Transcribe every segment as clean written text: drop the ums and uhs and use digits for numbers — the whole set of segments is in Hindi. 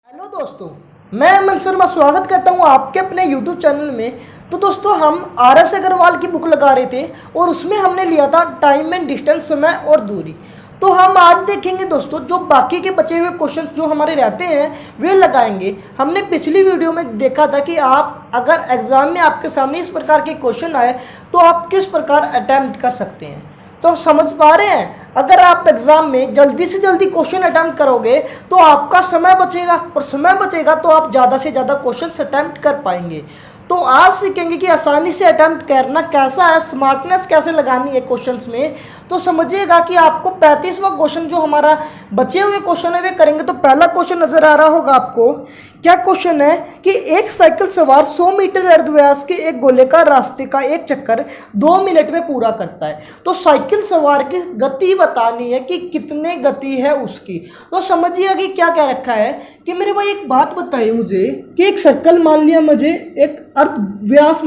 हेलो दोस्तों, मैं अमन शर्मा स्वागत करता हूं आपके अपने YouTube चैनल में। तो दोस्तों, हम आर.एस. अग्रवाल की बुक लगा रहे थे और उसमें हमने लिया था टाइम एंड डिस्टेंस, समय और दूरी। तो हम आज देखेंगे दोस्तों, जो बाकी के बचे हुए क्वेश्चंस जो हमारे रहते हैं वे लगाएंगे। हमने पिछली वीडियो में देखा था कि आप अगर एग्जाम में आपके सामने इस प्रकार के क्वेश्चन आए तो आप किस प्रकार अटेम्प्ट कर सकते हैं। तो समझ पा रहे हैं, अगर आप एग्जाम में जल्दी से जल्दी क्वेश्चन अटेम्प्ट करोगे तो आपका समय बचेगा, और समय बचेगा तो आप ज़्यादा से ज़्यादा क्वेश्चन अटेम्प्ट कर पाएंगे। तो आज सीखेंगे कि आसानी से अटेम्प्ट करना कैसा है, स्मार्टनेस कैसे लगानी है क्वेश्चंस में। तो समझिएगा कि आपको 35वां क्वेश्चन जो हमारा बचे हुए क्वेश्चन है वे करेंगे। तो पहला क्वेश्चन नजर आ रहा होगा आपको। क्या क्वेश्चन है कि एक साइकिल सवार 100 मीटर अर्धव्यास के एक गोलेकार रास्ते का एक चक्कर 2 मिनट में पूरा करता है। तो साइकिल सवार की गति बतानी है कि कितने गति है उसकी। तो समझिए कि क्या क्या रखा है कि मेरे भाई एक बात बताइए मुझे कि एक सर्कल मान लिया मुझे, एक अर्धव्यास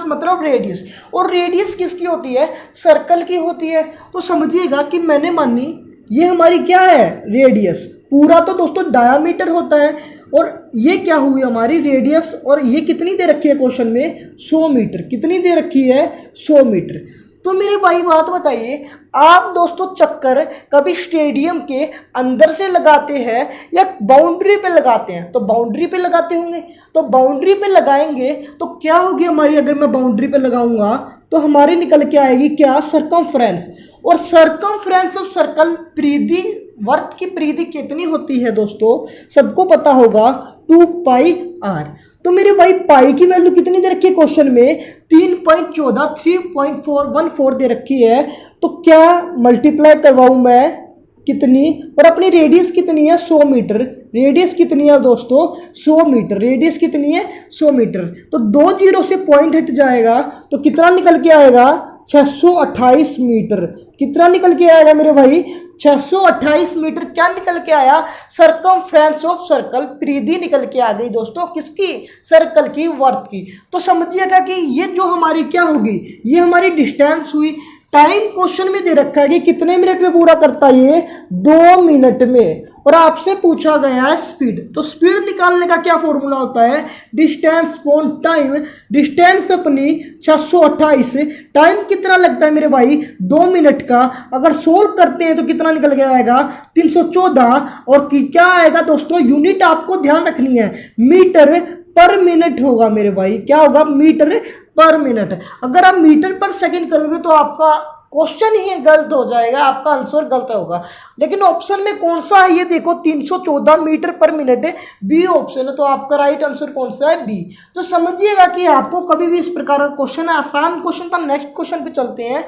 मतलब रेडियस, और रेडियस किसकी होती है? सर्कल की होती है। तो समझिएगा कि मैंने मानी ये हमारी क्या है? रेडियस। पूरा तो दोस्तों डायामीटर होता है, और ये क्या हुई हमारी रेडियस। और ये कितनी दे रखी है क्वेश्चन में? 100 मीटर। कितनी दे रखी है? 100 मीटर। तो मेरे भाई बात बताइए, आप दोस्तों चक्कर कभी स्टेडियम के अंदर से लगाते हैं या बाउंड्री पे लगाते हैं? तो बाउंड्री पे लगाते होंगे। तो बाउंड्री पे लगाएंगे तो क्या होगी हमारी? अगर मैं बाउंड्री पे लगाऊंगा तो हमारी निकल के आएगी क्या? सर्कमफ्रेंस। और सर्कमफ्रेंस ऑफ सर्कल, परिधि, वर्त की परिधि कितनी होती है दोस्तों? सबको पता होगा 2 पाई r। तो मेरे भाई पाई की वैल्यू कितनी दे रखी है क्वेश्चन में? 3.14 3.414 दे रखी है। तो क्या मल्टीप्लाई करवाऊं मैं? कितनी? और अपनी रेडियस कितनी है? 100 मीटर। रेडियस कितनी है दोस्तों? 100 मीटर। रेडियस कितनी है? 100 मीटर। तो 2 जीरो से पॉइंट हट जाएगा तो कितना निकल के आएगा? 628 मीटर। कितना निकल के आएगा मेरे भाई? 628 मीटर। क्या निकल के आया? सर्कमफ्रेंस ऑफ सर्कल, परिधि निकल के आ गई दोस्तों। किसकी? सर्कल की, वर्त की। तो समझिएगा कि ये जो हमारी क्या होगी? ये हमारी डिस्टेंस हुई। टाइम क्वेश्चन में दे रखा है कि कितने मिनट में पूरा करता है ये? 2 मिनट में। और आपसे पूछा गया है स्पीड। तो स्पीड निकालने का क्या फॉर्मूला होता है? Distance upon time. डिस्टेंस अपनी 628, टाइम कितना लगता है मेरे भाई? 2 मिनट का। अगर सोल्व करते हैं तो कितना निकल के आएगा? 314। और क्या आएगा दोस्तों? यूनिट आपको ध्यान रखनी है, मीटर पर मिनट होगा मेरे भाई। क्या होगा? मीटर पर मिनट। अगर आप मीटर पर सेकंड करोगे तो आपका क्वेश्चन ही गलत हो जाएगा, आपका आंसर गलत होगा। लेकिन ऑप्शन में कौन सा है? ये देखो 314 मीटर पर मिनट है, बी ऑप्शन है। तो आपका राइट आंसर कौन सा है? बी। तो समझिएगा कि आपको कभी भी इस प्रकार का क्वेश्चन है, आसान क्वेश्चन था। नेक्स्ट क्वेश्चन पे चलते हैं।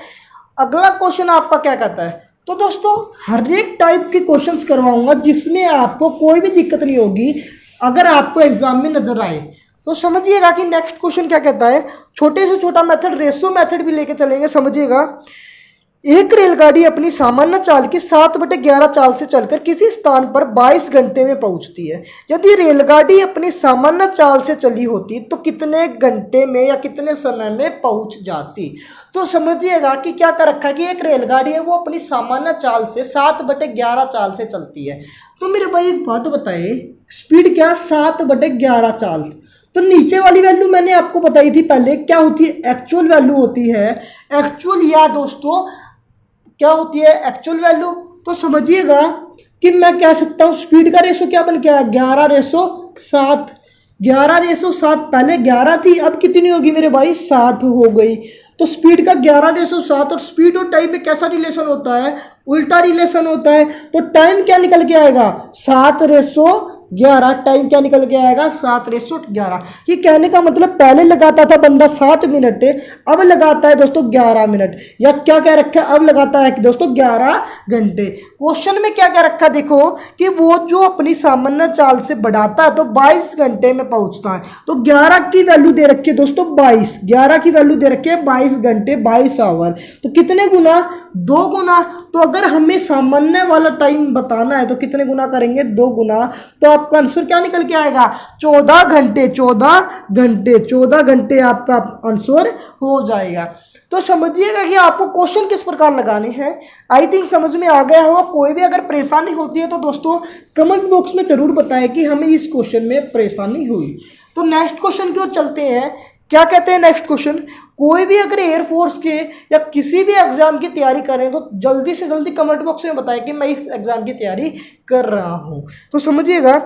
अगला क्वेश्चन आपका क्या कहता है? तो दोस्तों हर एक टाइप के क्वेश्चंस करवाऊंगा जिसमें आपको कोई भी दिक्कत नहीं होगी अगर आपको एग्जाम में नजर आए। तो समझिएगा कि नेक्स्ट क्वेश्चन क्या कहता है। छोटे से छोटा मेथड, रेशो मेथड भी लेके चलेंगे। समझिएगा, एक रेलगाड़ी अपनी सामान्य चाल की 7/11 चाल से चलकर किसी स्थान पर 22 घंटे में पहुंचती है। यदि रेलगाड़ी अपनी सामान्य चाल से चली होती तो कितने घंटे में या कितने समय में पहुंच जाती? तो समझिएगा कि क्या कर रखा है कि एक रेलगाड़ी है वो अपनी सामान्य चाल से 7/11 चाल से चलती है। तो मेरे भाई एक बात बताए, स्पीड क्या? 7/11 चाल। तो नीचे वाली वैल्यू मैंने आपको बताई थी पहले, क्या होती है? एक्चुअल वैल्यू होती है। एक्चुअल या दोस्तों क्या होती है? Actual value. तो समझिएगा कि मैं कह सकता हूं स्पीड का रेशो क्या बन गया? 11:7। 11:7। पहले 11 थी, अब कितनी होगी मेरे भाई? 7 हो गई। तो स्पीड का 11:7। और स्पीड और टाइम में कैसा रिलेशन होता है? उल्टा रिलेशन होता है। तो टाइम क्या निकल के आएगा? 7:11। टाइम क्या निकल के आएगा? 7:11। ये कहने का मतलब पहले लगाता था बंदा 7 मिनट, अब लगाता है दोस्तों 11 मिनट। या क्या क्या रखा है? अब लगाता है कि दोस्तों 11 घंटे। क्वेश्चन में क्या क्या रखा देखो कि वो जो अपनी सामान्य चाल से बढ़ाता है तो 22 घंटे में पहुंचता है। तो 11 की वैल्यू दे रखी है दोस्तों 22। 11 की वैल्यू दे रखी है 22 घंटे, 22 आवर। तो कितने गुना? 2 गुना। तो अगर हमें सामान्य वाला टाइम बताना है तो कितने गुना करेंगे? 2 गुना। तो आपका आंसर क्या निकल के आएगा? 14 घंटे। 14 घंटे, 14 घंटे आपका आंसर हो जाएगा। तो समझिएगा कि आपको क्वेश्चन किस प्रकार लगाने हैं। आई थिंक समझ में आ गया होगा। कोई भी अगर परेशानी होती है तो दोस्तों कमेंट बॉक्स में जरूर बताएं कि हमें इस क्वेश्चन में परेशानी हुई। तो नेक्स्ट क्वेश्चन की ओर चलते हैं। क्या कहते हैं नेक्स्ट क्वेश्चन, कोई भी अगर एयरफोर्स के या किसी भी एग्जाम की तैयारी करें तो जल्दी से जल्दी कमेंट बॉक्स में बताएं कि मैं इस एग्जाम की तैयारी कर रहा हूं। तो समझिएगा,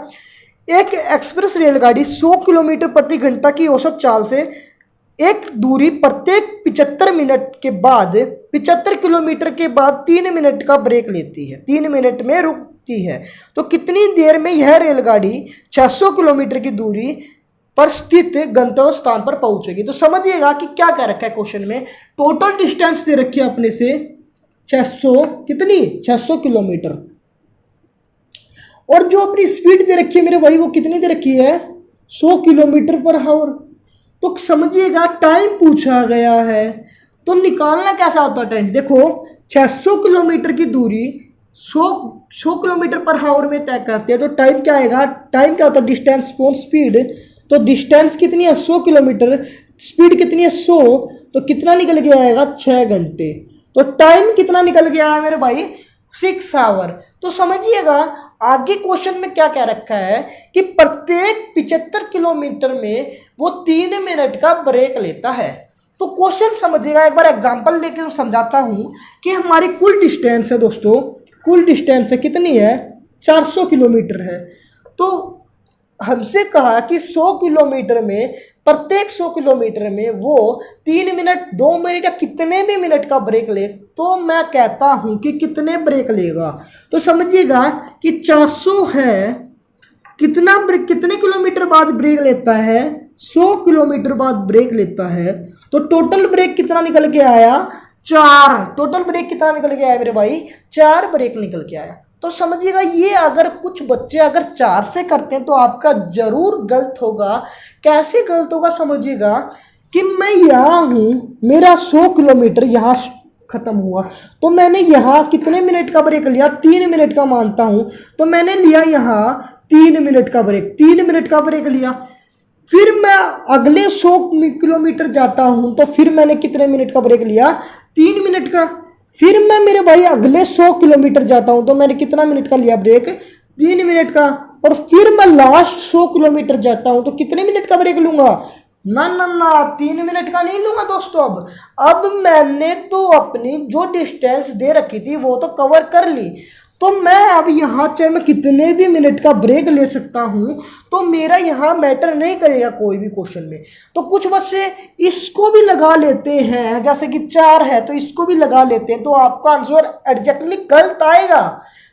एक एक्सप्रेस रेलगाड़ी 100 किलोमीटर प्रति घंटा की औसत चाल से एक दूरी प्रत्येक 75 मिनट के बाद 75 किलोमीटर के बाद 3 मिनट का ब्रेक लेती है, 3 मिनट में रुकती है। तो कितनी देर में यह रेलगाड़ी 600 किलोमीटर की दूरी पर स्थित गंतव्य स्थान पर पहुंचेगी। तो समझिएगा कि क्या कह रखा है क्वेश्चन में, टोटल डिस्टेंस दे रखी है अपने से 600 कितनी 600 किलोमीटर, और जो अपनी स्पीड दे रखी है मेरे भाई वो कितनी दे रखी है 100 किलोमीटर पर आवर। तो समझिएगा टाइम पूछा गया है तो निकालना कैसा होता है टाइम। देखो 600 किलोमीटर की दूरी 100 किलोमीटर पर आवर में तय करते हैं तो टाइम क्या आएगा, टाइम क्या होता है डिस्टेंस अपॉन स्पीड। तो डिस्टेंस कितनी है 100 किलोमीटर, स्पीड कितनी है 100, तो कितना निकल के आएगा 6 घंटे। तो टाइम कितना निकल के आया मेरे भाई 6 आवर। तो समझिएगा आगे क्वेश्चन में क्या कह रखा है कि प्रत्येक 75 किलोमीटर में वो 3 मिनट का ब्रेक लेता है। तो क्वेश्चन समझिएगा, एक बार एग्जांपल लेके समझाता हूं कि हमारी कुल डिस्टेंस है दोस्तों, कुल डिस्टेंस है कितनी है 400 किलोमीटर है। तो हमसे कहा कि 100 किलोमीटर में प्रत्येक 100 किलोमीटर में वो 3 मिनट 2 मिनट या कितने भी मिनट का ब्रेक ले, तो मैं कहता हूं कि कितने ब्रेक लेगा। तो समझिएगा कि 400 है, कितना ब्रेक कितने किलोमीटर बाद ब्रेक लेता है 100 किलोमीटर बाद ब्रेक लेता है। तो टोटल ब्रेक कितना निकल के आया 4। टोटल ब्रेक कितना निकल के आया मेरे भाई 4 ब्रेक निकल के आया। तो समझिएगा ये अगर कुछ बच्चे अगर 4 से करते हैं तो आपका जरूर गलत होगा। कैसे गलत होगा समझिएगा कि मैं यहाँ हूँ, मेरा 100 किलोमीटर यहाँ खत्म हुआ तो मैंने यहाँ कितने मिनट का ब्रेक लिया 3 मिनट का मानता हूँ। तो मैंने लिया यहाँ 3 मिनट का ब्रेक, 3 मिनट का ब्रेक लिया। फिर मैं अगले 100 किलोमीटर जाता हूँ तो फिर मैंने कितने मिनट का ब्रेक लिया 3 मिनट का। फिर मैं मेरे भाई अगले 100 किलोमीटर जाता हूं तो मैंने कितना मिनट का लिया ब्रेक 3 मिनट का। और फिर मैं लास्ट 100 किलोमीटर जाता हूं तो कितने मिनट का ब्रेक लूंगा ना ना ना 3 मिनट का नहीं लूंगा दोस्तों। अब मैंने तो अपनी जो डिस्टेंस दे रखी थी वो तो कवर कर ली, तो मैं अब यहाँ चाहे मैं कितने भी मिनट का ब्रेक ले सकता हूँ तो मेरा यहाँ मैटर नहीं करेगा कोई भी क्वेश्चन में। तो कुछ बच्चे इसको भी लगा लेते हैं, जैसे कि 4 है तो इसको भी लगा लेते हैं, तो आपका आंसर एग्जैक्टली गलत आएगा।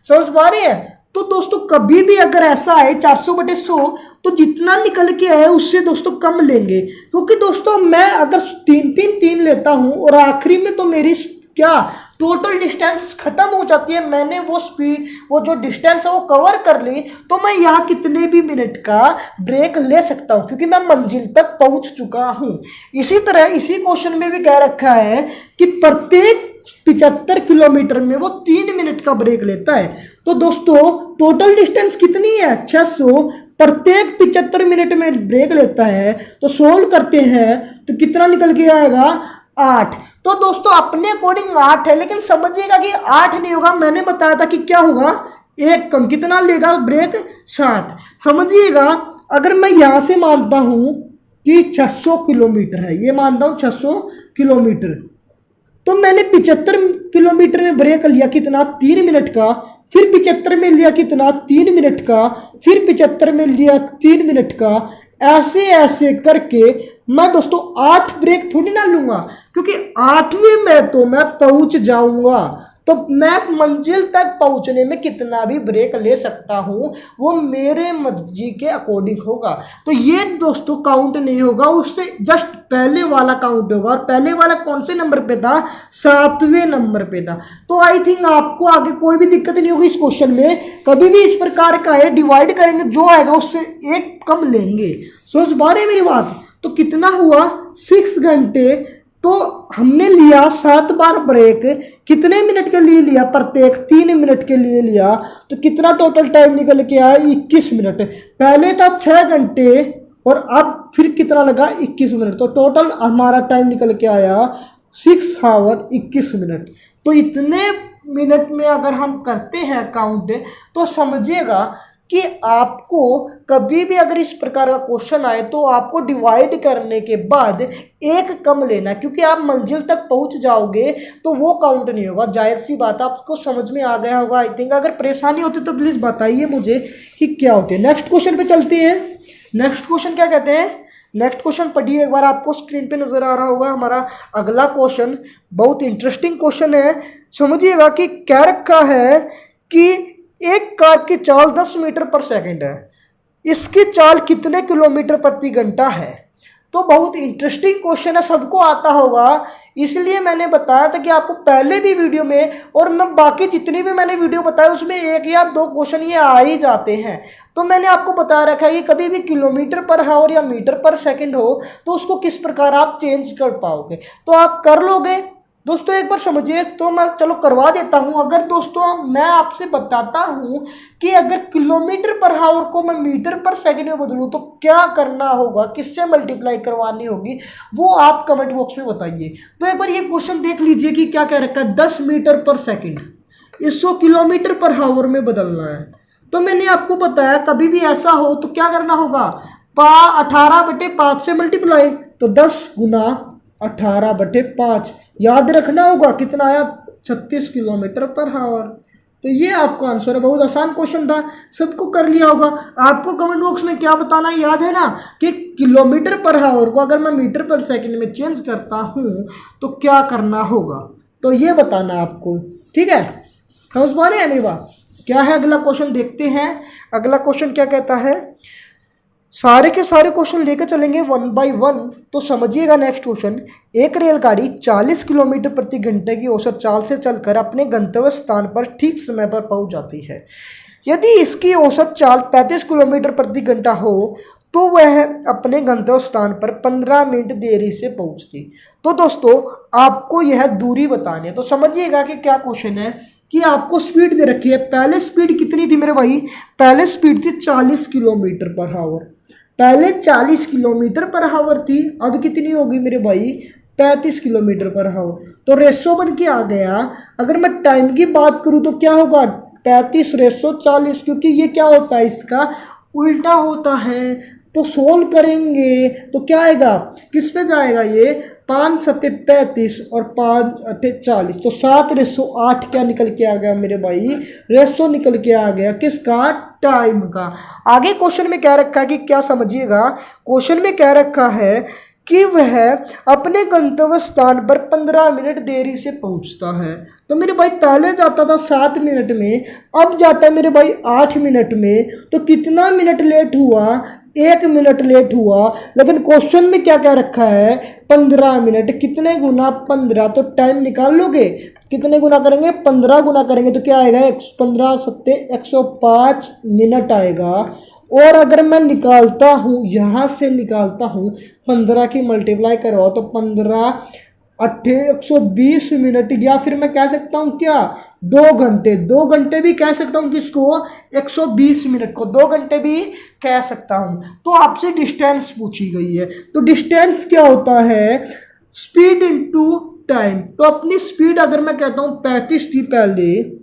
समझ पा रहे हैं। तो दोस्तों कभी भी अगर ऐसा है 400/100 तो जितना निकल के आए उससे दोस्तों कम लेंगे, क्योंकि दोस्तों मैं अगर 3 लेता हूँ और आखिरी में तो मेरी क्या टोटल डिस्टेंस खत्म हो जाती है, मैंने वो स्पीड वो जो डिस्टेंस है वो कवर कर ली, तो मैं यहाँ कितने भी मिनट का ब्रेक ले सकता हूँ क्योंकि मैं मंजिल तक पहुँच चुका हूँ। इसी तरह इसी क्वेश्चन में भी कह रखा है कि प्रत्येक 75 किलोमीटर में वो 3 मिनट का ब्रेक लेता है। तो दोस्तों टोटल डिस्टेंस कितनी है 600, प्रत्येक 75 मिनट में ब्रेक लेता है। तो सोल्व करते हैं तो कितना निकल के आएगा 8। तो दोस्तों अपने अकॉर्डिंग 8 है, लेकिन समझिएगा कि 8 नहीं होगा, मैंने बताया था कि क्या होगा एक कम, कितना लेगा ब्रेक 7। समझिएगा अगर मैं यहां से मानता हूं कि 600 किलोमीटर है, ये मानता हूं 600 किलोमीटर, तो मैंने 75 किलोमीटर में ब्रेक लिया कितना 3 मिनट का, फिर 75 में लिया कितना 3 मिनट का, फिर 75 में लिया 3 मिनट का। ऐसे ऐसे करके मैं दोस्तों 8 ब्रेक थोड़ी ना लूंगा, क्योंकि 8वें में तो मैं पहुंच जाऊंगा। तो मैं मंजिल तक पहुंचने में कितना भी ब्रेक ले सकता हूं, वो मेरे मर्जी के अकॉर्डिंग होगा। तो ये दोस्तों काउंट नहीं होगा, उससे जस्ट पहले वाला काउंट होगा। और पहले वाला कौन से नंबर पे था 7वें नंबर पे था। तो आई थिंक आपको आगे कोई भी दिक्कत नहीं होगी इस क्वेश्चन में। कभी भी इस प्रकार का है डिवाइड करेंगे, जो आएगा उससे एक कम लेंगे। समझ पा रहे मेरी बात। तो कितना हुआ 6 घंटे, तो हमने लिया 7 बार ब्रेक, कितने मिनट के लिए लिया प्रत्येक 3 मिनट के लिए लिया, तो कितना टोटल टाइम निकल के आया 21 मिनट। पहले था 6 घंटे और अब फिर कितना लगा 21 मिनट, तो टोटल हमारा टाइम निकल के आया 6 आवर 21 मिनट। तो इतने मिनट में अगर हम करते हैं काउंट, तो समझिएगा कि आपको कभी भी अगर इस प्रकार का क्वेश्चन आए तो आपको डिवाइड करने के बाद एक कम लेना, क्योंकि आप मंजिल तक पहुंच जाओगे तो वो काउंट नहीं होगा। जाहिर सी बात है, आपको समझ में आ गया होगा आई थिंक। अगर परेशानी होती तो प्लीज़ बताइए मुझे कि क्या होती है। नेक्स्ट क्वेश्चन पे चलते हैं। नेक्स्ट क्वेश्चन क्या कहते हैं? नेक्स्ट क्वेश्चन पढ़िए एक बार, आपको स्क्रीन पे नजर आ रहा होगा। हमारा अगला क्वेश्चन बहुत इंटरेस्टिंग क्वेश्चन है। समझिएगा कि क्या रखा है कि एक कार की चाल 10 मीटर पर सेकंड है, इसकी चाल कितने किलोमीटर प्रति घंटा है? तो बहुत इंटरेस्टिंग क्वेश्चन है, सबको आता होगा, इसलिए मैंने बताया था कि आपको पहले भी वीडियो में, और मैं बाकी जितनी भी मैंने वीडियो बताया उसमें एक या दो क्वेश्चन ये आ ही जाते हैं। तो मैंने आपको बता रखा है कि कभी भी किलोमीटर पर आवर या मीटर पर सेकंड हो तो उसको किस प्रकार आप चेंज कर पाओगे। तो आप कर लोगे दोस्तों, एक बार समझिए। तो मैं चलो करवा देता हूं। अगर दोस्तों मैं आपसे बताता हूं कि अगर किलोमीटर पर आवर को मैं मीटर पर सेकंड में बदलूं तो क्या करना होगा, किससे मल्टीप्लाई करवानी होगी, वो आप कमेंट बॉक्स में बताइए। तो एक बार ये क्वेश्चन देख लीजिए कि क्या कह रखा है। 10 मीटर पर सेकंड, इसको किलोमीटर पर आवर में बदलना है। तो मैंने आपको बताया कभी भी ऐसा हो तो क्या करना होगा, 18/5 से मल्टीप्लाई, तो 10 गुना 18/5 याद रखना होगा कितना आया, 36 किलोमीटर पर आवर। तो ये आपका आंसर है। बहुत आसान क्वेश्चन था, सबको कर लिया होगा। आपको कमेंट बॉक्स में क्या बताना याद है ना, कि किलोमीटर पर आवर को अगर मैं मीटर पर सेकंड में चेंज करता हूं तो क्या करना होगा, तो ये बताना आपको। ठीक है, समझ पा रहे हैं मेरी बात? क्या है अगला क्वेश्चन, देखते हैं अगला क्वेश्चन क्या कहता है। सारे के सारे क्वेश्चन लेकर चलेंगे 1 बाय 1। तो समझिएगा नेक्स्ट क्वेश्चन। एक रेलगाड़ी 40 किलोमीटर प्रति घंटे की औसत चाल से चलकर अपने गंतव्य स्थान पर ठीक समय पर पहुंच जाती है। यदि इसकी औसत चाल 35 किलोमीटर प्रति घंटा हो तो वह अपने गंतव्य स्थान पर 15 मिनट देरी से पहुंचती। तो दोस्तों आपको यह दूरी बतानी है। तो समझिएगा कि क्या क्वेश्चन है कि आपको स्पीड दे रखी है। पहले स्पीड कितनी थी मेरे भाई, पहले स्पीड थी 40 किलोमीटर पर आवर। पहले 40 किलोमीटर पर आवर थी, अब कितनी होगी मेरे भाई, 35 किलोमीटर पर आवर। तो रेशो बन के आ गया। अगर मैं टाइम की बात करूं तो क्या होगा, 35/40, क्योंकि ये क्या होता है, इसका उल्टा होता है। तो सोल्व करेंगे तो क्या आएगा, किस पे जाएगा ये, 5×7=35 और 5×8=40। तो 7/8 क्या निकल के आ गया मेरे भाई, रेशो निकल के आ गया किसका, टाइम का। आगे क्वेश्चन में क्या रखा है कि क्या समझिएगा, क्वेश्चन में क्या रखा है कि वह अपने गंतव्य स्थान पर 15 मिनट देरी से पहुंचता है। तो मेरे भाई पहले जाता था 7 मिनट में, अब जाता है मेरे भाई 8 मिनट में। तो कितना मिनट लेट हुआ, 1 मिनट लेट हुआ। लेकिन क्वेश्चन में क्या क्या रखा है, 15 मिनट। कितने गुना 15, तो टाइम निकाल लोगे, कितने गुना करेंगे, 15 गुना करेंगे तो क्या आएगा, 15×7=105 मिनट आएगा। और अगर मैं निकालता हूँ, यहाँ से निकालता हूँ, 15 की मल्टीप्लाई करवाओ तो 15×8=120 मिनट, या फिर मैं कह सकता हूँ क्या, 2 घंटे। 2 घंटे भी कह सकता हूँ किसको, 120 मिनट को 2 घंटे भी कह सकता हूँ। तो आपसे डिस्टेंस पूछी गई है। तो डिस्टेंस क्या होता है, स्पीड इनटू टाइम। तो अपनी स्पीड अगर मैं कहता हूँ 35 थी, पहले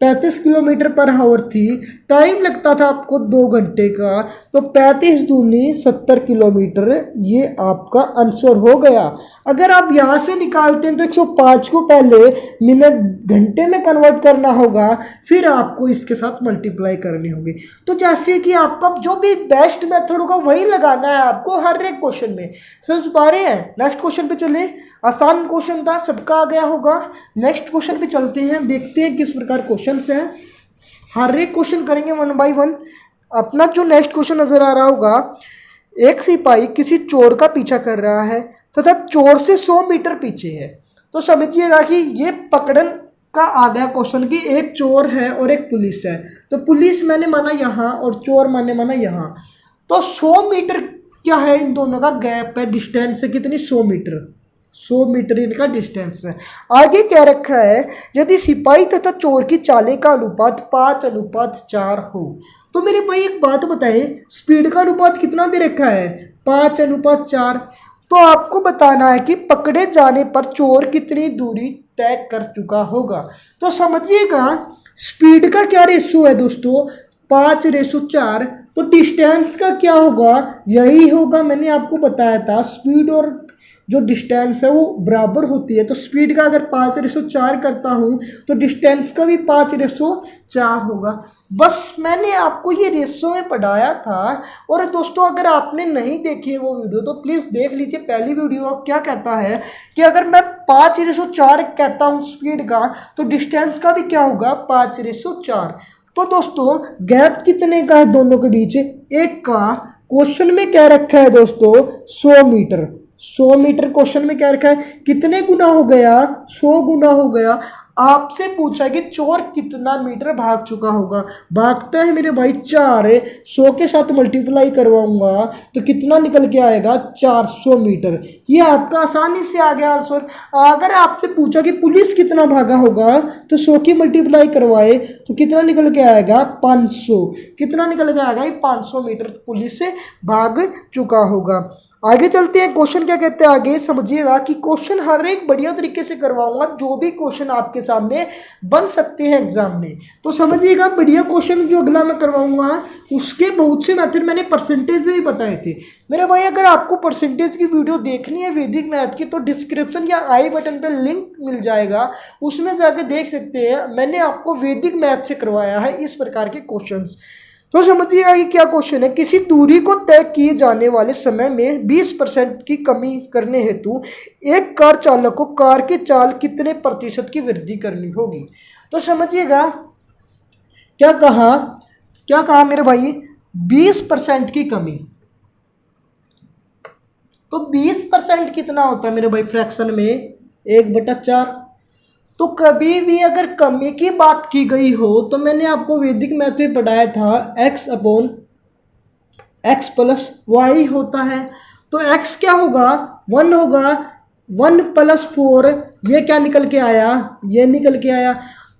35 किलोमीटर पर आवर थी, टाइम लगता था आपको 2 घंटे का, तो 35 दूनी 70 किलोमीटर, ये आपका आंसर हो गया। अगर आप यहाँ से निकालते हैं तो 105 को पहले मिनट घंटे में कन्वर्ट करना होगा, फिर आपको इसके साथ मल्टीप्लाई करनी होगी। तो जैसे कि आपका जो भी बेस्ट मेथड होगा वही लगाना है आपको हर एक क्वेश्चन में। समझ पा रहे हैं? नेक्स्ट क्वेश्चन पे चले। आसान क्वेश्चन था, सबका आ गया होगा। नेक्स्ट क्वेश्चन पे चलते हैं, देखते हैं किस प्रकार क्वेश्चन है। हर एक क्वेश्चन करेंगे 1 बाय 1। अपना जो नेक्स्ट क्वेश्चन नजर आ रहा होगा, एक सिपाही किसी चोर का पीछा कर रहा है तथा चोर से 100 मीटर पीछे है। तो समझिएगा कि ये पकड़न का आ गया क्वेश्चन कि एक चोर है और एक पुलिस है। तो पुलिस मैंने माना यहाँ और चोर मैंने माना यहाँ। तो 100 मीटर क्या है, इन दोनों का गैप है, डिस्टेंस है कितनी, 100 मीटर। 100 मीटर इनका डिस्टेंस है। आगे क्या रखा है, यदि सिपाही तथा चोर की चालें का अनुपात 5:4 हो। तो मेरे भाई एक बात बताएं, स्पीड का अनुपात कितना दे रखा है, 5:4। तो तो आपको बताना है कि पकड़े जाने पर चोर कितनी दूरी तय कर चुका होगा। तो समझिएगा स्पीड का क्या रेशो है दोस्तों, 5:4। तो डिस्टेंस का क्या होगा, यही होगा, मैंने आपको बताया था स्पीड और जो डिस्टेंस है वो बराबर होती है। तो स्पीड का अगर 5:4 करता हूँ तो डिस्टेंस का भी 5:4 होगा। बस मैंने आपको ये रेशो में पढ़ाया था। और दोस्तों अगर आपने नहीं देखी है वो वीडियो तो प्लीज़ देख लीजिए। पहली वीडियो क्या कहता है कि अगर मैं 5:4 कहता हूँ स्पीड का तो डिस्टेंस का भी क्या होगा 5:4। तो दोस्तों गैप कितने का है दोनों के बीच, एक का क्वेश्चन में क्या रखा है दोस्तों 100 मीटर। 100 मीटर क्वेश्चन में क्या रखा है, कितने गुना हो गया 100 गुना हो गया। आपसे पूछा कि चोर कितना मीटर भाग चुका होगा, भागता है मेरे भाई 4, 100 के साथ मल्टीप्लाई करवाऊंगा तो कितना निकल के आएगा 400 मीटर। ये आपका आसानी से आ गया आंसर। अगर आपसे पूछा कि पुलिस कितना भागा होगा तो 100 की मल्टीप्लाई करवाए तो कितना निकल के आएगा 500। कितना निकल के आएगा 500 मीटर पुलिस से भाग चुका होगा। आगे चलते हैं, क्वेश्चन क्या कहते हैं आगे समझिएगा कि क्वेश्चन हर एक बढ़िया तरीके से करवाऊंगा, जो भी क्वेश्चन आपके सामने बन सकते हैं एग्जाम में। तो समझिएगा बढ़िया क्वेश्चन जो अगला मैं करवाऊंगा उसके बहुत से मेथड मैंने परसेंटेज में भी बताए थे मेरे भाई। अगर आपको परसेंटेज की वीडियो देखनी है वैदिक मैथ की तो डिस्क्रिप्शन या आई बटन पर लिंक मिल जाएगा, उसमें जाके देख सकते हैं। मैंने आपको वैदिक मैथ से करवाया है इस प्रकार के क्वेश्चन। तो समझिएगा कि क्या क्वेश्चन है, किसी दूरी को तय किए जाने वाले समय में 20% की कमी करने हेतु एक कार चालक को कार की चाल कितने प्रतिशत की वृद्धि करनी होगी। तो समझिएगा क्या कहा मेरे भाई 20% की कमी। तो 20% कितना होता है मेरे भाई फ्रैक्शन में 1/4। तो कभी भी अगर कमी की बात की गई हो तो मैंने आपको वैदिक मैथ में पढ़ाया था x upon x plus Y होता है। तो x क्या होगा 1 होगा, 1 + 4 ये क्या निकल के आया, ये निकल के आया।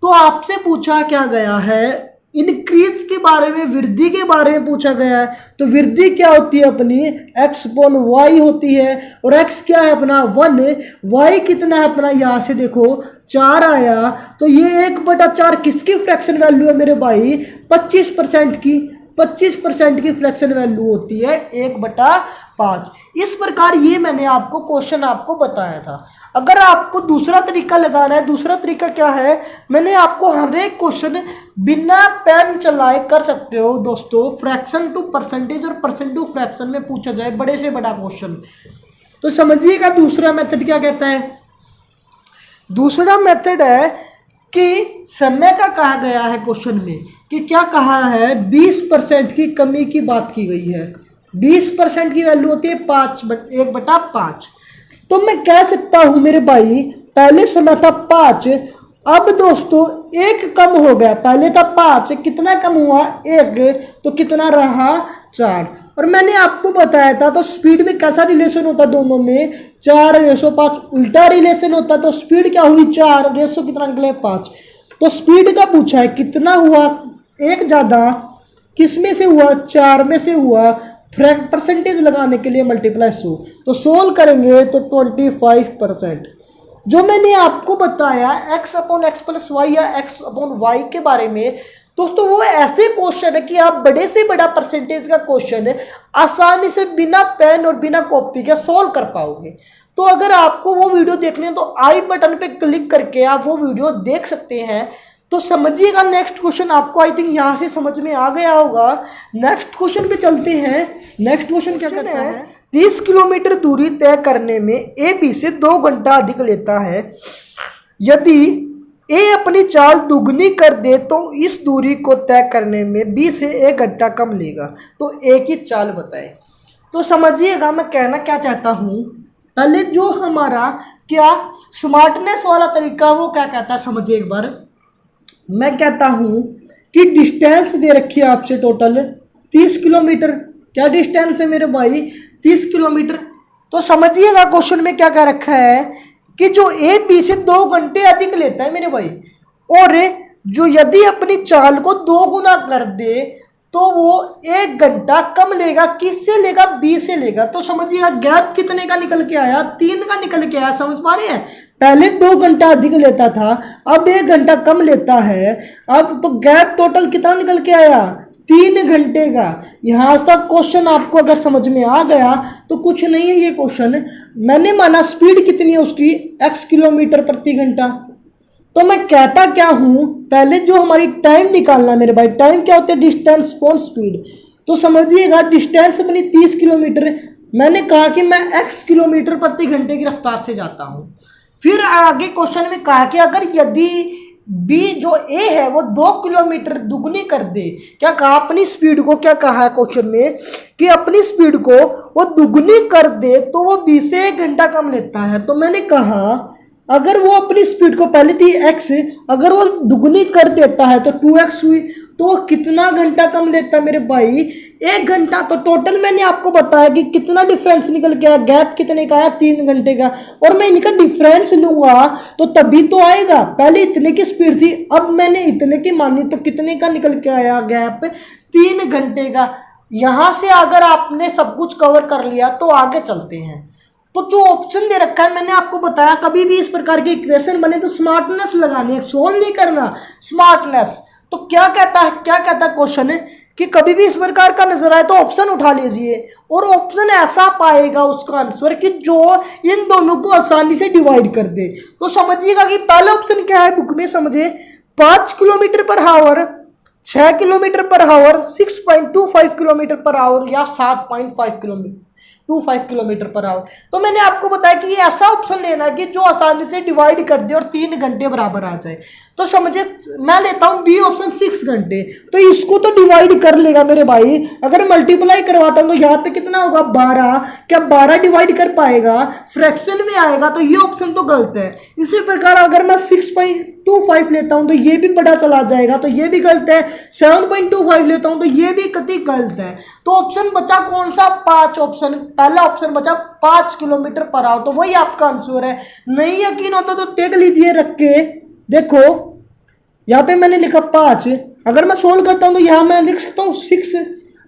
तो आपसे पूछा क्या गया है इंक्रीज के बारे में, वृद्धि के बारे में पूछा गया है। तो वृद्धि क्या होती है अपनी x अपॉन वाई होती है और x क्या है अपना 1, y कितना है अपना यहाँ से देखो 4 आया। तो ये 1/4 किसकी फ्रैक्शन वैल्यू है मेरे भाई 25% की, 25% की फ्रैक्शन वैल्यू होती है 1/5। इस प्रकार ये मैंने आपको क्वेश्चन आपको बताया था। अगर आपको दूसरा तरीका लगाना है, दूसरा तरीका क्या है, मैंने आपको हर एक क्वेश्चन बिना पेन चलाए कर सकते हो दोस्तों। फ्रैक्शन टू परसेंटेज और परसेंट टू फ्रैक्शन में पूछा जाए बड़े से बड़ा क्वेश्चन। तो समझिएगा दूसरा मेथड क्या कहता है। दूसरा मेथड है कि समय का कहा गया है क्वेश्चन में कि क्या कहा है 20% की कमी की बात की गई है। 20% की वैल्यू होती है 1/5। तो मैं कह सकता हूं मेरे भाई पहले समय था 5, अब दोस्तों 1 कम हो गया। पहले था 5, कितना कम हुआ 1, तो कितना रहा 4। और मैंने आपको बताया था तो स्पीड में कैसा रिलेशन होता दोनों में 4:5 उल्टा रिलेशन होता। तो स्पीड क्या हुई 4, रेशो कितना निकले 5। तो स्पीड का पूछा है कितना हुआ, एक ज़्यादा किस में से हुआ 4 में से हुआ। परसेंटेज लगाने के लिए मल्टीप्लाई 100, तो सोल्व करेंगे तो 25%। जो मैंने आपको बताया x upon x plus Y या x अपॉन वाई के बारे में दोस्तों, वो ऐसे क्वेश्चन है कि आप बड़े से बड़ा परसेंटेज का क्वेश्चन है आसानी से बिना पेन और बिना कॉपी के सोल्व कर पाओगे। तो अगर आपको वो वीडियो देखनी है तो आई बटन पे क्लिक करके आप वो वीडियो देख सकते हैं। तो समझिएगा नेक्स्ट क्वेश्चन आपको आई थिंक यहाँ से समझ में आ गया होगा। नेक्स्ट क्वेश्चन पे चलते हैं। नेक्स्ट क्वेश्चन क्या कहता है 30 किलोमीटर दूरी तय करने में ए बी से 2 घंटा अधिक लेता है। यदि ए अपनी चाल दुगनी कर दे तो इस दूरी को तय करने में बी से 1 घंटा कम लेगा। तो ए की चाल बताए। तो समझिएगा मैं कहना क्या चाहता हूँ, पहले जो हमारा क्या स्मार्टनेस वाला तरीका वो क्या कहता है समझिए एक बार। मैं कहता हूँ कि डिस्टेंस दे रखी है आपसे टोटल 30 किलोमीटर। क्या डिस्टेंस है मेरे भाई 30 किलोमीटर। तो समझिएगा क्वेश्चन में क्या कह रखा है कि जो ए बी से 2 घंटे अधिक लेता है मेरे भाई, और जो यदि अपनी चाल को 2 गुना कर दे तो वो 1 घंटा कम लेगा। किससे लेगा? बी से लेगा। तो समझिएगा गैप कितने का निकल के आया? 3 का निकल के आया। समझ पा रहे हैं? पहले 2 घंटा अधिक लेता था, अब 1 घंटा कम लेता है। अब तो गैप टोटल कितना निकल के आया? 3 घंटे का। यहां तक क्वेश्चन आपको अगर समझ में आ गया तो कुछ नहीं है ये क्वेश्चन। मैंने माना स्पीड कितनी है उसकी? x किलोमीटर प्रति घंटा। तो मैं कहता क्या हूं, पहले जो हमारी टाइम निकालना मेरे भाई, टाइम क्या होता है? Distance upon speed. तो समझिएगा डिस्टेंस बनी 30 किलोमीटर। मैंने कहा कि मैं x किलोमीटर प्रति घंटे की रफ्तार से जाता हूं। फिर आगे क्वेश्चन में कहा कि अगर यदि बी जो ए है वो 2 किलोमीटर दुगनी कर दे, क्या कहा? अपनी स्पीड को, क्या कहा है क्वेश्चन में कि अपनी स्पीड को वो दुगनी कर दे तो वो बी से 1 घंटा कम लेता है। तो मैंने कहा अगर वो अपनी स्पीड को, पहले थी x, अगर वो दुगनी कर देता है तो 2x हुई, तो वो कितना घंटा कम लेता है मेरे भाई? 1 घंटा। तो टोटल मैंने आपको बताया कि कितना डिफरेंस निकल के आया, गैप कितने का आया? 3 घंटे का। और मैं इनका डिफरेंस लूंगा तो तभी तो आएगा। पहले इतने की स्पीड थी, अब मैंने इतने की मानी, तो कितने का निकल के आया गैप? 3 घंटे का। यहां से अगर आपने सब कुछ कवर कर लिया तो आगे चलते हैं। तो जो ऑप्शन दे रखा है मैंने आपको बताया, कभी भी इस प्रकार के इक्वेशन बने तो स्मार्टनेस लगानी है, सोल्व नहीं करना, स्मार्टनेस। तो क्या कहता है, क्या कहता है क्वेश्चन है कि कभी भी इस प्रकार का नजर आए तो ऑप्शन उठा लीजिए और ऑप्शन ऐसा पाएगा उसका आंसर कि जो इन दोनों को आसानी से डिवाइड कर दे। तो समझिएगा कि पहला ऑप्शन क्या है बुक में, समझे, 5 kilometre per hour, 6 kilometre per hour, 6.25 kilometre per hour या 7.25 किलोमीटर पर आवर। तो मैंने आपको बताया कि ये ऐसा ऑप्शन लेना कि जो आसानी से डिवाइड कर दे और 3 घंटे बराबर आ जाए। तो समझे, मैं लेता हूं बी ऑप्शन 6 घंटे। तो इसको तो डिवाइड कर लेगा मेरे भाई। अगर मल्टीप्लाई करवाता हूं तो यहाँ पे कितना होगा? 12। क्या 12 डिवाइड कर पाएगा? फ्रैक्शन में आएगा, तो ये ऑप्शन तो गलत है। इसी प्रकार अगर मैं 6.25 लेता हूं तो ये भी बड़ा चला जाएगा, तो ये भी गलत है। 7.25 लेता हूं तो ये भी कतई गलत है। तो ऑप्शन बचा कौन सा? 5 ऑप्शन। पहला ऑप्शन बचा 5 किलोमीटर पर आवर, तो वही आपका आंसर है। नहीं यकीन होता तो देख लीजिए रख के, देखो यहाँ पे मैंने लिखा 5। अगर मैं सोल्व करता हूं तो यहां मैं लिख सकता हूं 6।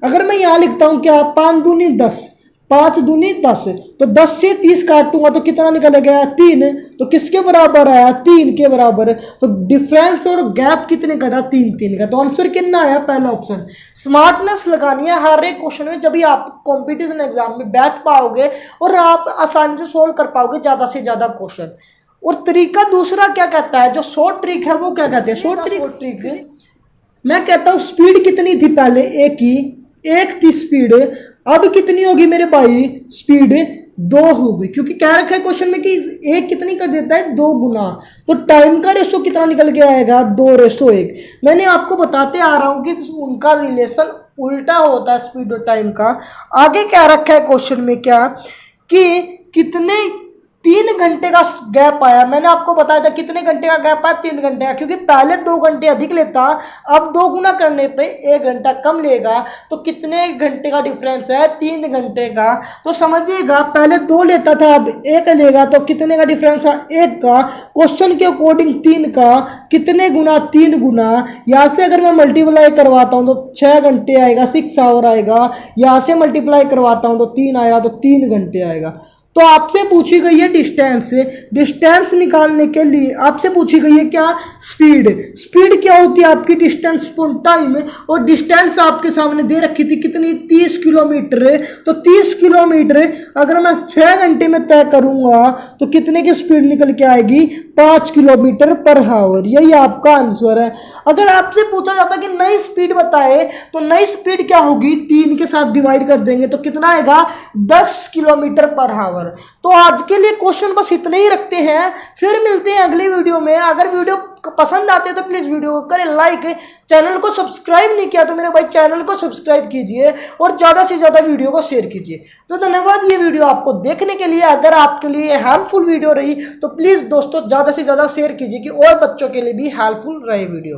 अगर मैं यहां लिखता हूं क्या? 5 दूनी 10, 5 दूनी 10, तो 10 से 30 काटूंगा तो कितना निकलेगा? 3। तो किसके बराबर आया? 3 के बराबर। तो डिफरेंस और गैप कितने का था? 3 का। तो आंसर कितना आया? पहला ऑप्शन। स्मार्टनेस लगानी है हर एक क्वेश्चन में, जब भी आप कॉम्पिटिशन एग्जाम में बैठ पाओगे और आप आसानी से सोल्व कर पाओगे ज्यादा से ज्यादा क्वेश्चन। और तरीका दूसरा क्या कहता है, जो शॉर्ट ट्रिक है वो क्या कहते हैं? शॉर्ट ट्रिक मैं कहता हूं स्पीड कितनी थी पहले? एक थी स्पीड, अब कितनी होगी मेरे भाई? स्पीड 2 होगी, क्योंकि क्या रखा है क्वेश्चन में कि एक कितनी कर देता है? 2 गुना। तो टाइम का रेशो कितना निकल के आएगा? 2:1। मैंने आपको बताते आ रहा हूं कि उनका रिलेशन उल्टा होता है स्पीड और टाइम का। आगे क्या रखा है क्वेश्चन में, क्या कि कितने 3 घंटे का गैप आया। मैंने आपको बताया था कितने घंटे का गैप आया? 3 घंटे का, क्योंकि पहले 2 घंटे अधिक लेता, अब 2 गुना करने पे 1 घंटा कम लेगा। तो कितने घंटे का डिफरेंस है? 3 घंटे का। तो समझिएगा पहले 2 लेता था, अब 1 लेगा, तो कितने का डिफरेंस है? 1 का। क्वेश्चन के अकॉर्डिंग 3 का। कितने गुना? 3 गुना। यहां से अगर मैं मल्टीप्लाई करवाता हूं तो 6 घंटे आएगा, 6 आवर आएगा। यहां से मल्टीप्लाई करवाता हूं तो 3 आएगा, तो 3 घंटे आएगा। तो आपसे पूछी गई है डिस्टेंस। डिस्टेंस निकालने के लिए आपसे पूछी गई है क्या? स्पीड। स्पीड क्या होती है आपकी? Distance upon time. और डिस्टेंस आपके सामने दे रखी थी कितनी? 30 किलोमीटर। तो 30 किलोमीटर अगर मैं 6 घंटे में तय करूंगा तो कितने की स्पीड निकल के आएगी? 5 किलोमीटर पर आवर। यही आपका आंसर है। अगर आपसे पूछा जाता कि नई स्पीड बताए तो नई स्पीड क्या होगी? 3 के साथ डिवाइड कर देंगे तो कितना आएगा? 10 किलोमीटर पर आवर। तो आज के लिए क्वेश्चन बस इतने ही रखते हैं, फिर मिलते हैं अगली वीडियो में। अगर वीडियो पसंद आते हैं तो प्लीज वीडियो को करें लाइक, चैनल को सब्सक्राइब नहीं किया तो मेरे भाई चैनल को सब्सक्राइब कीजिए और ज्यादा से ज्यादा वीडियो को शेयर कीजिए। तो धन्यवाद ये वीडियो आपको देखने के लिए। अगर आपके लिए हेल्पफुल वीडियो रही तो प्लीज दोस्तों ज्यादा से ज्यादा शेयर कीजिए कि और बच्चों के लिए भी हेल्पफुल रहे वीडियो।